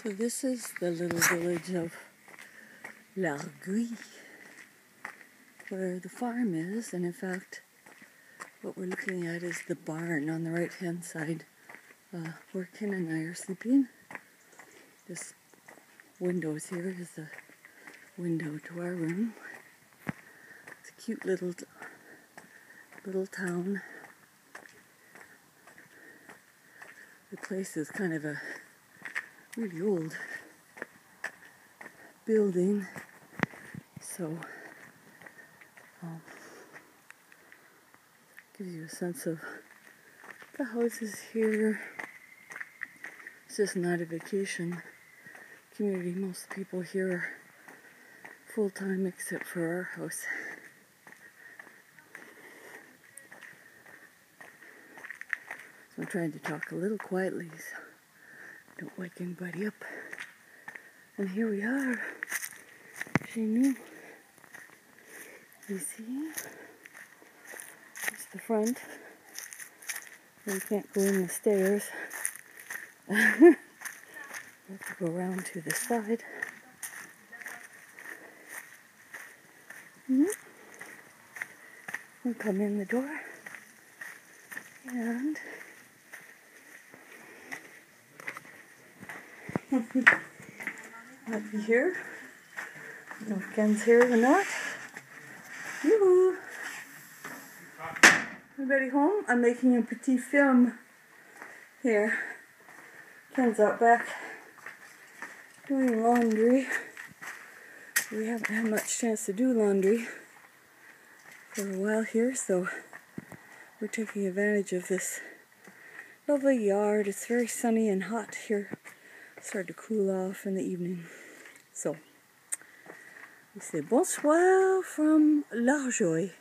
So this is the little village of L'Arguille, where the farm is, and in fact what we're looking at is the barn on the right hand side, where Ken and I are sleeping. This windows here is the window to our room. It's a cute little town. The place is kind of a really old building, so gives you a sense of the houses here. This is not a vacation community. Most people here are full-time except for our house. So I'm trying to talk a little quietly so I don't wake anybody up. And here we are, chez nous. You see? It's the front. You can't go in the stairs. You have to go around to the side. We come in the door and might be here. I don't know if Ken's here or not. Yoo-hoo! Everybody home? I'm making a petit film here. Ken's out back doing laundry. We haven't had much chance to do laundry for a while here, so we're taking advantage of this lovely yard. It's very sunny and hot here. It's starting to cool off in the evening. So, we say bonsoir from L'Arguille.